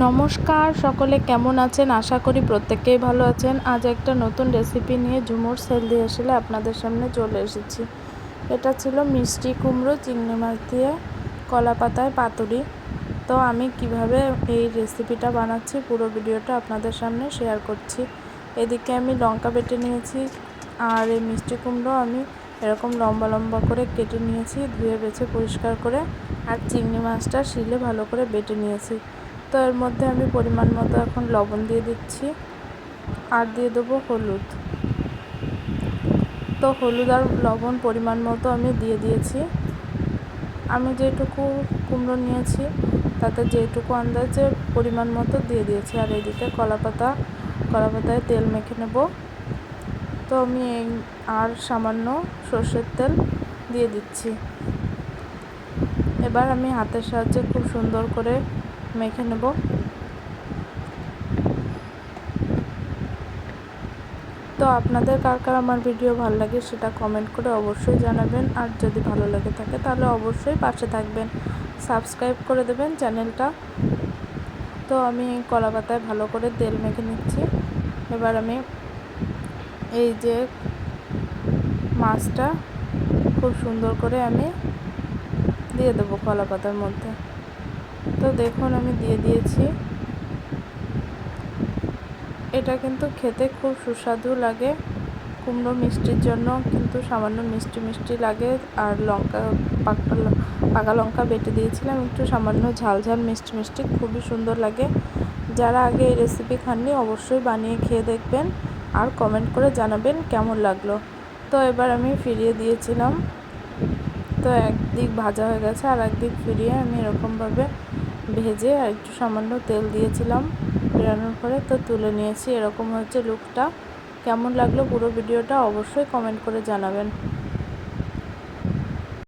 নমস্কার, সকলে কেমন আছেন? আশা করি প্রত্যেকেই ভালো আছেন। আজ একটা নতুন রেসিপি নিয়ে ঝুমুর সেল দিয়ে আসলে আপনাদের সামনে চলে এসেছি। এটা ছিল মিষ্টি কুমড়ো চিংড়ি মাছ দিয়ে কলা পাতায় পাতুরি। তো আমি কিভাবে এই রেসিপিটা বানাচ্ছি পুরো ভিডিওটা আপনাদের সামনে শেয়ার করছি। এদিকে আমি লঙ্কা বেটে নিয়েছি, আর এই মিষ্টি কুমড়ো আমি এরকম লম্বা লম্বা করে কেটে নিয়েছি, ধুয়ে বেছে পরিষ্কার করে। আর চিংড়ি মাছটা শিলে ভালো করে বেটে নিয়েছি। তো এর মধ্যে আমি পরিমাণ মতো এখন লবণ দিয়ে দিচ্ছি, আর দিয়ে দেবো হলুদ। তো হলুদ আর লবণ পরিমাণ মতো আমি দিয়ে দিয়েছি। আমি যেটুকু কুমড়ো নিয়েছি তাতে যেটুকু আন্দাজে পরিমাণ মতো দিয়ে দিয়েছি। আর এদিকে কলাপাতায় তেল মেখে নেব। তো আমি আর সামান্য সর্ষের তেল দিয়ে দিচ্ছি। এবার আমি হাতের সাহায্যে খুব সুন্দর করে মেখে নেব। তো আপনাদের কার কার আমার ভিডিও ভালো লাগে সেটা কমেন্ট করে অবশ্যই জানাবেন। আর যদি ভালো লেগে থাকে তাহলে অবশ্যই পাশে থাকবেন, সাবস্ক্রাইব করে দেবেন চ্যানেলটা। তো আমি কলা পাতায় ভালো করে তেল মেখে নিচ্ছি। এবার আমি এই যে মাছটা খুব সুন্দর করে আমি দিয়ে দেবো কলা পাতার মধ্যে। তো দেখুন আমি দিয়ে দিয়েছি। এটা কিন্তু খেতে খুব সুস্বাদু লাগে। কুমড়ো মিষ্টির জন্য কিন্তু সামান্য মিষ্টি মিষ্টি লাগে। আর পাকা লঙ্কা বেটে দিয়েছিলাম, একটু সামান্য ঝাল ঝাল মিষ্টি মিষ্টি, খুবই সুন্দর লাগে। যারা আগে এই রেসিপি খাননি অবশ্যই বানিয়ে খেয়ে দেখবেন, আর কমেন্ট করে জানাবেন কেমন লাগলো। তো এবার আমি ফিরিয়ে দিয়েছিলাম। তো একদিক ভাজা হয়ে গেছে, আর একদিক ফিরিয়ে আমি এরকমভাবে ভেজে আর একটু সামান্য তেল দিয়েছিলাম ফেরানোর পরে। তো তুলে নিয়েছি। এরকম হচ্ছে লুকটা। কেমন লাগলো পুরো ভিডিওটা অবশ্যই কমেন্ট করে জানাবেন।